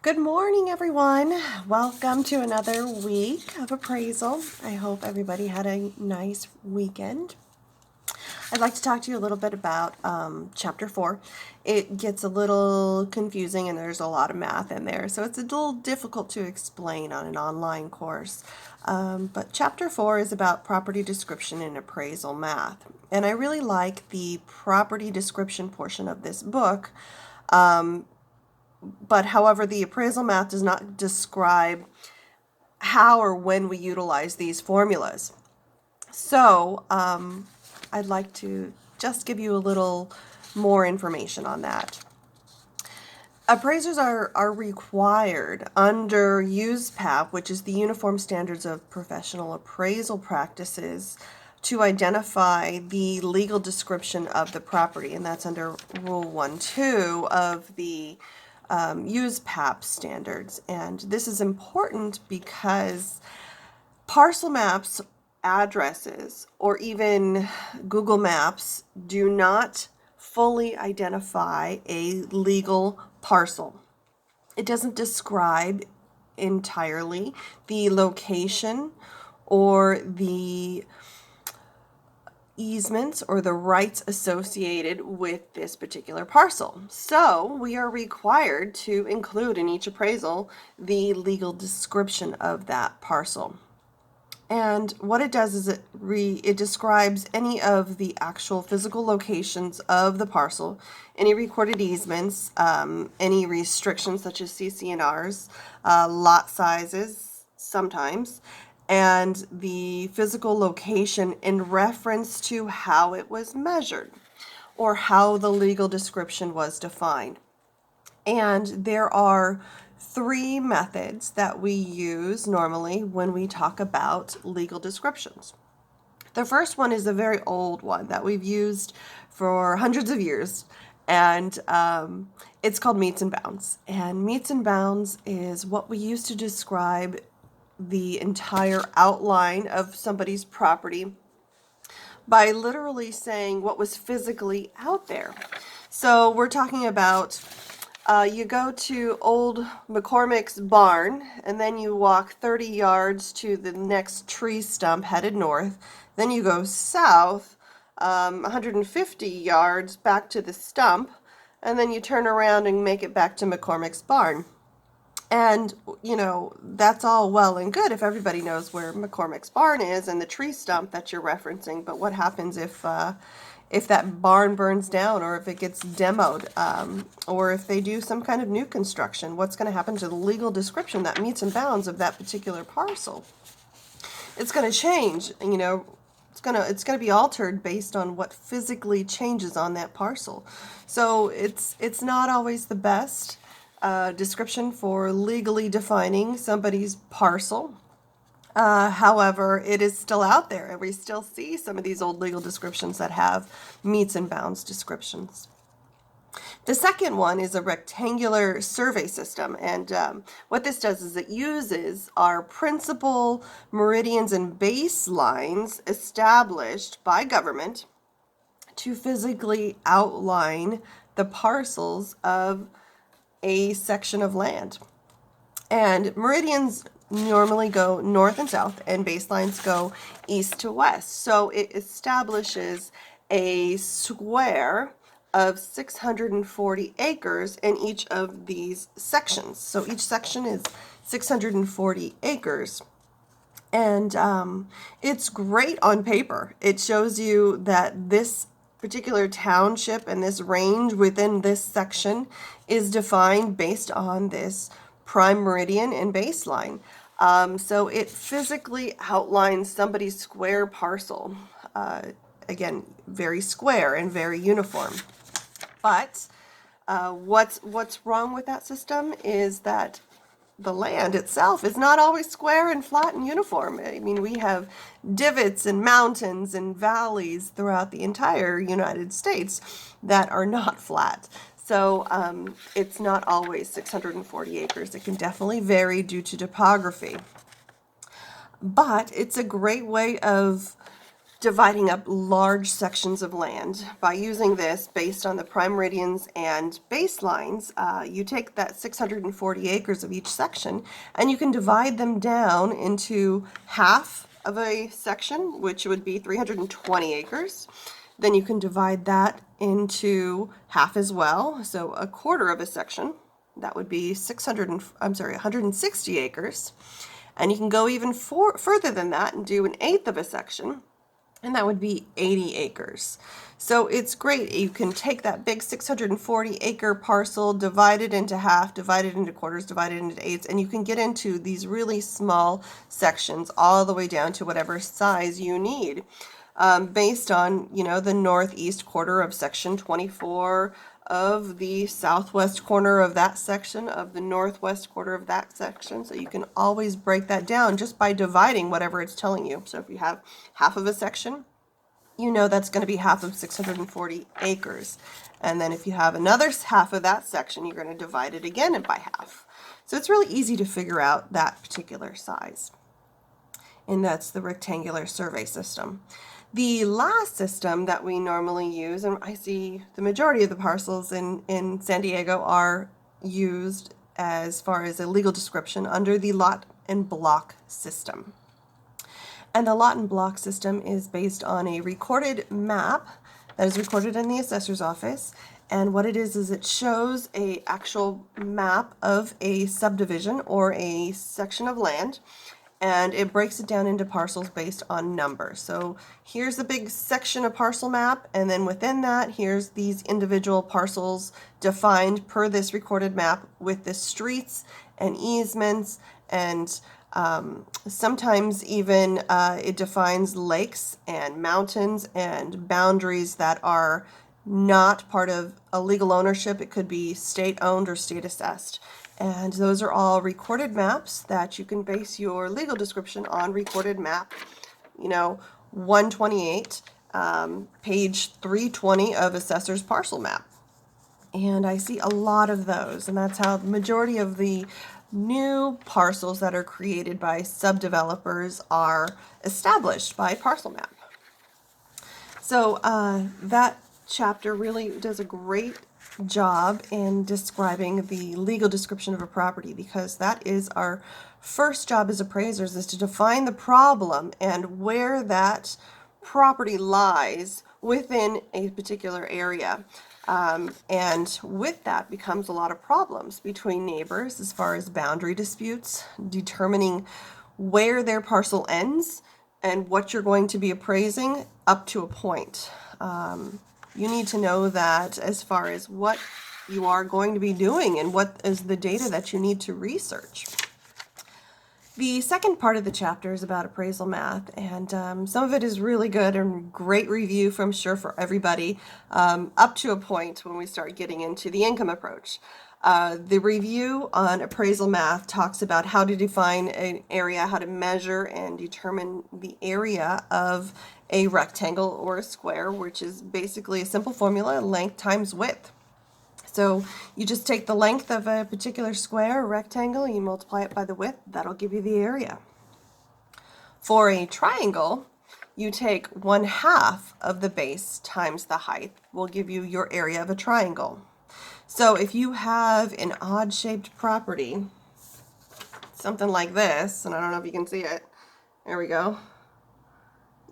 Good morning, everyone. Welcome to another week of appraisal. I hope everybody had a nice weekend. I'd like to talk to you a little bit about Chapter 4. It gets a little confusing and there's a lot of math in there, so it's a little difficult to explain on an online course. But Chapter 4 is about property description and appraisal math. And I really like the property description portion of this book. But however, the appraisal math does not describe how or when we utilize these formulas. So I'd like to just give you a little more information on that. Appraisers are required under USPAP, which is the Uniform Standards of Professional Appraisal Practices, to identify the legal description of the property, and that's under Rule 1.2 of the USPAP standards. And this is important because parcel maps, addresses, or even Google Maps do not fully identify a legal parcel. It doesn't describe entirely the location or the easements or the rights associated with this particular parcel. So we are required to include in each appraisal the legal description of that parcel. And what it does is it describes any of the actual physical locations of the parcel, any recorded easements, any restrictions such as CC&Rs, lot sizes sometimes, and the physical location in reference to how it was measured or how the legal description was defined. And there are three methods that we use normally when we talk about legal descriptions. The first one is a very old one that we've used for hundreds of years, and it's called meets and bounds. And meets and bounds is what we use to describe the entire outline of somebody's property by literally saying what was physically out there. So we're talking about you go to old McCormick's barn, and then you walk 30 yards to the next tree stump headed north. Then you go south 150 yards back to the stump, and then you turn around and make it back to McCormick's barn. And, you know, that's all well and good if everybody knows where McCormick's barn is and the tree stump that you're referencing. But what happens if that barn burns down, or if it gets demoed, or if they do some kind of new construction? What's going to happen to the legal description that meets and bounds of that particular parcel? It's going to change, you know. It's going to be altered based on what physically changes on that parcel. So it's not always the best description for legally defining somebody's parcel. However, it is still out there, and we still see some of these old legal descriptions that have meets and bounds descriptions. The second one is a rectangular survey system, and what this does is it uses our principal meridians and baselines established by government to physically outline the parcels of a section of land. And meridians normally go north and south, and baselines go east to west. So it establishes a square of 640 acres in each of these sections. So each section is 640 acres. And it's great on paper. It shows you that this particular township and this range within this section is defined based on this prime meridian and baseline. So it physically outlines somebody's square parcel. Again, very square and very uniform. But what's wrong with that system is that the land itself is not always square and flat and uniform. I mean, we have divots and mountains and valleys throughout the entire United States that are not flat. So it's not always 640 acres. It can definitely vary due to topography. But it's a great way of dividing up large sections of land. By using this based on the prime meridians and baselines, you take that 640 acres of each section and you can divide them down into half of a section, which would be 320 acres. Then you can divide that into half as well, so a quarter of a section. That would be 160 acres. And you can go even further than that and do an eighth of a section, and that would be 80 acres. So it's great. You can take that big 640 acre parcel, divide it into half, divide it into quarters, divide it into eighths, and you can get into these really small sections all the way down to whatever size you need. Based on, the northeast quarter of section 24, of the southwest corner of that section, of the northwest quarter of that section. So you can always break that down just by dividing whatever it's telling you. So if you have half of a section, that's going to be half of 640 acres. And then if you have another half of that section, you're going to divide it again by half. So it's really easy to figure out that particular size. And that's the rectangular survey system. The last system that we normally use, and I see the majority of the parcels in San Diego are used as far as a legal description under the lot and block system. And the lot and block system is based on a recorded map that is recorded in the assessor's office. And what it is it shows an actual map of a subdivision or a section of land. And it breaks it down into parcels based on numbers. So here's the big section of parcel map, and then within that, here's these individual parcels defined per this recorded map with the streets and easements, and sometimes even it defines lakes and mountains and boundaries that are not part of a legal ownership. It could be state owned or state assessed. And those are all recorded maps that you can base your legal description on. Recorded map, 128, page 320 of assessor's parcel map. And I see a lot of those, and that's how the majority of the new parcels that are created by subdevelopers are established by parcel map. So that chapter really does a great job in describing the legal description of a property, because that is our first job as appraisers, is to define the problem and where that property lies within a particular area. And with that becomes a lot of problems between neighbors as far as boundary disputes, determining where their parcel ends and what you're going to be appraising up to a point. You need to know that as far as what you are going to be doing and what is the data that you need to research. The second part of the chapter is about appraisal math, and some of it is really good and great review from sure for everybody, up to a point when we start getting into the income approach. The review on appraisal math talks about how to define an area, how to measure and determine the area of a rectangle or a square, which is basically a simple formula, length times width. So you just take the length of a particular square or rectangle, you multiply it by the width, that'll give you the area. For a triangle, you take 1/2 of the base times the height will give you your area of a triangle. So if you have an odd-shaped property, something like this, and I don't know if you can see it, there we go,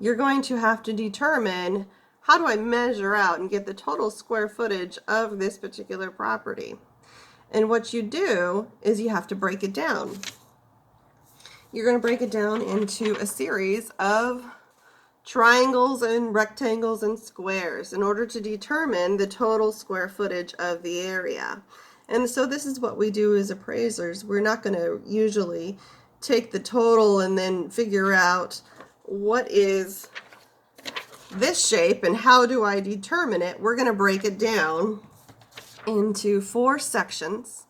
you're going to have to determine, how do I measure out and get the total square footage of this particular property? And what you do is you have to break it down. You're going to break it down into a series of triangles and rectangles and squares in order to determine the total square footage of the area. And so this is what we do as appraisers. We're not going to usually take the total and then figure out what is this shape and how do I determine it. We're going to break it down into 4 sections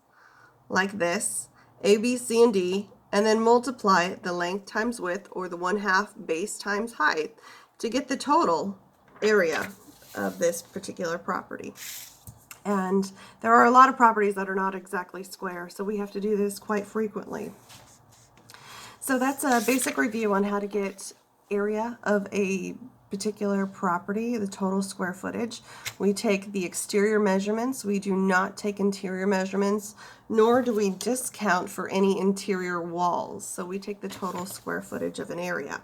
like this, A, B, C, and D, and then multiply the length times width, or the 1/2 base times height, to get the total area of this particular property. And there are a lot of properties that are not exactly square, so we have to do this quite frequently. So that's a basic review on how to get area of a particular property, the total square footage, we take the exterior measurements. We do not take interior measurements, nor do we discount for any interior walls. So we take the total square footage of an area.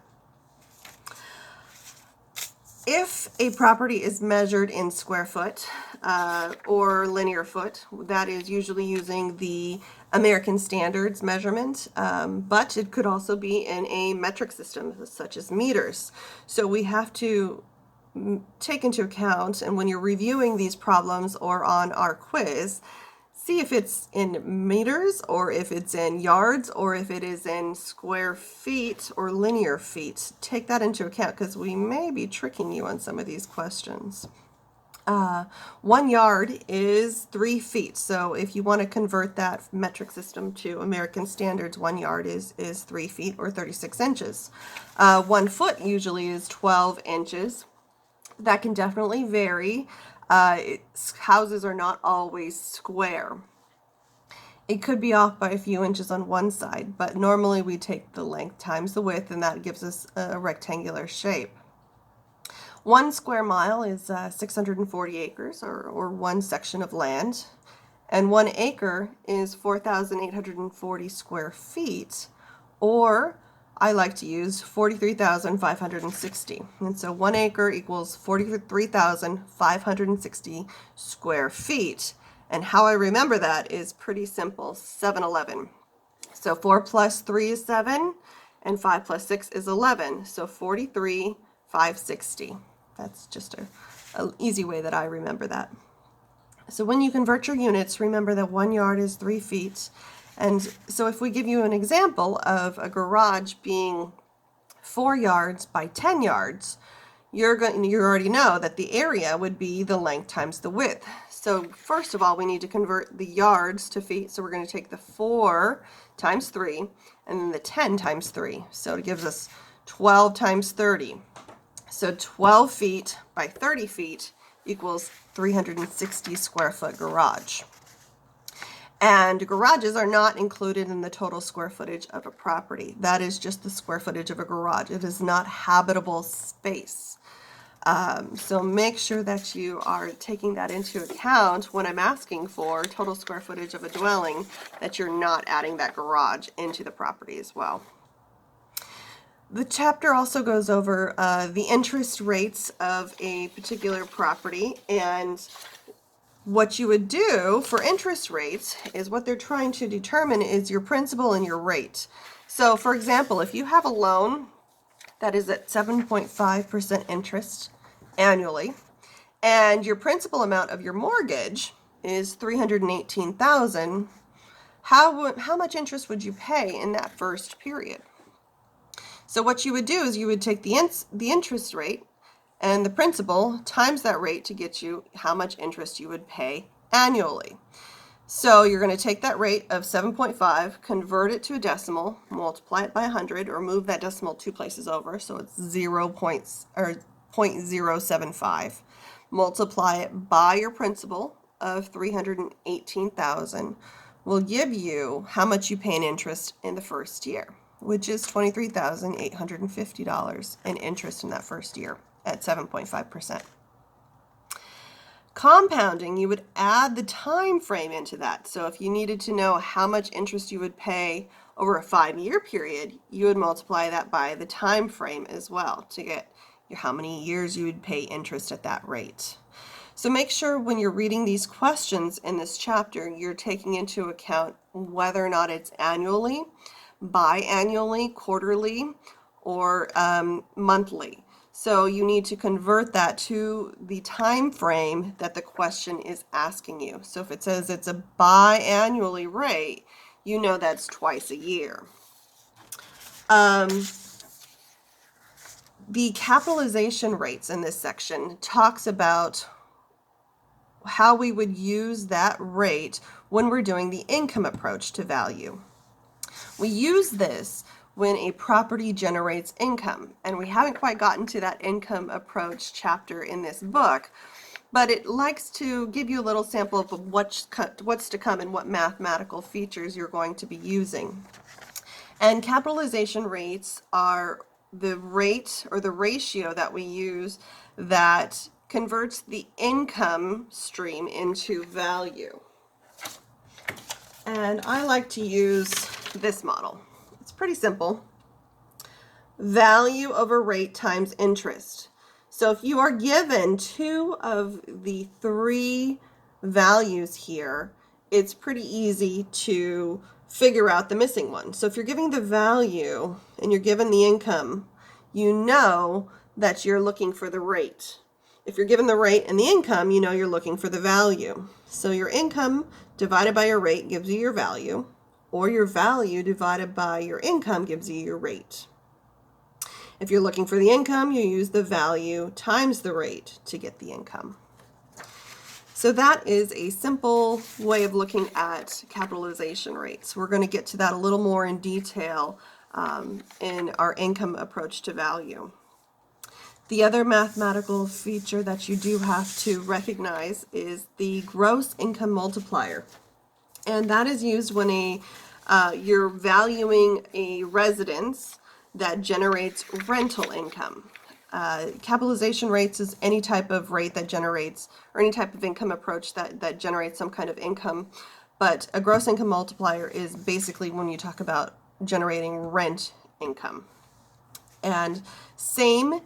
If a property is measured in square foot or linear foot, that is usually using the American Standards measurement, but it could also be in a metric system such as meters. So we have to take into account, and when you're reviewing these problems or on our quiz, see if it's in meters or if it's in yards or if it is in square feet or linear feet. Take that into account because we may be tricking you on some of these questions. 1 yard is 3 feet. So if you want to convert that metric system to American Standards, 1 yard is 3 feet or 36 inches. 1 foot usually is 12 inches. That can definitely vary. Houses are not always square. It could be off by a few inches on one side, but normally we take the length times the width, and that gives us a rectangular shape. 1 square mile is 640 acres, or one section of land, and 1 acre is 4,840 square feet, or I like to use 43,560. And so 1 acre equals 43,560 square feet. And how I remember that is pretty simple, 7-11. So 4 plus 3 is 7, and 5 plus 6 is 11. So 43,560. That's just an easy way that I remember that. So when you convert your units, remember that 1 yard is 3 feet. And so if we give you an example of a garage being 4 yards by 10 yards, you already know that the area would be the length times the width. So first of all, we need to convert the yards to feet. So we're going to take the 4 times 3 and then the 10 times 3. So it gives us 12 times 30. So 12 feet by 30 feet equals 360 square foot garage. And garages are not included in the total square footage of a property. That is just the square footage of a garage. It is not habitable space. So make sure that you are taking that into account when I'm asking for total square footage of a dwelling, that you're not adding that garage into the property as well. The chapter also goes over the interest rates of a particular property, and what you would do for interest rates is what they're trying to determine is your principal and your rate. So for example, if you have a loan that is at 7.5% interest annually, and your principal amount of your mortgage is $318,000, how much interest would you pay in that first period? So what you would do is you would take the interest rate and the principal times that rate to get you how much interest you would pay annually. So you're going to take that rate of 7.5, convert it to a decimal, multiply it by 100, or move that decimal 2 places over, so it's 0.075. Multiply it by your principal of $318,000 will give you how much you pay in interest in the first year, which is $23,850 in interest in that first year at 7.5%. Compounding, you would add the time frame into that. So if you needed to know how much interest you would pay over a 5-year period, you would multiply that by the time frame as well to get how many years you would pay interest at that rate. So make sure when you're reading these questions in this chapter, you're taking into account whether or not it's annually, biannually, quarterly, or monthly. So you need to convert that to the time frame that the question is asking you. So if it says it's a biannually rate, you know that's twice a year. The capitalization rates in this section talks about how we would use that rate when we're doing the income approach to value. We use this when a property generates income, and we haven't quite gotten to that income approach chapter in this book, but it likes to give you a little sample of what's to come and what mathematical features you're going to be using. And capitalization rates are the rate or the ratio that we use that converts the income stream into value. And I like to use this model. It's pretty simple. Value over rate times interest. So if you are given two of the three values here, it's pretty easy to figure out the missing one. So if you're giving the value and you're given the income, you know that you're looking for the rate. If you're given the rate and the income, you know you're looking for the value. So your income divided by your rate gives you your value, or your value divided by your income gives you your rate. If you're looking for the income, you use the value times the rate to get the income. So that is a simple way of looking at capitalization rates. We're going to get to that a little more in detail in our income approach to value. The other mathematical feature that you do have to recognize is the gross income multiplier. And that is used when you're valuing a residence that generates rental income. Capitalization rates is any type of rate that generates, or any type of income approach that generates some kind of income. But a gross income multiplier is basically when you talk about generating rent income. And same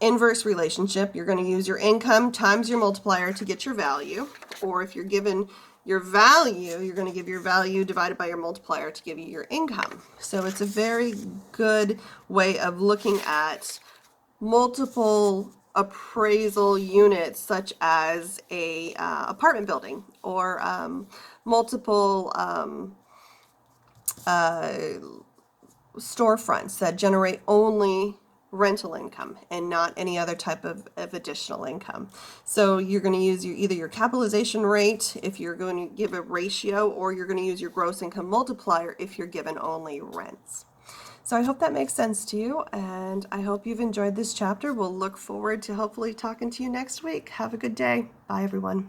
inverse relationship, you're going to use your income times your multiplier to get your value. Or if you're given your value, you're going to give your value divided by your multiplier to give you your income. So it's a very good way of looking at multiple appraisal units, such as a apartment building, or multiple storefronts that generate only rental income and not any other type of additional income. So you're going to use either your capitalization rate if you're going to give a ratio, or you're going to use your gross income multiplier if you're given only rents. So I hope that makes sense to you, and I hope you've enjoyed this chapter. We'll look forward to hopefully talking to you next week. Have a good day. Bye, everyone.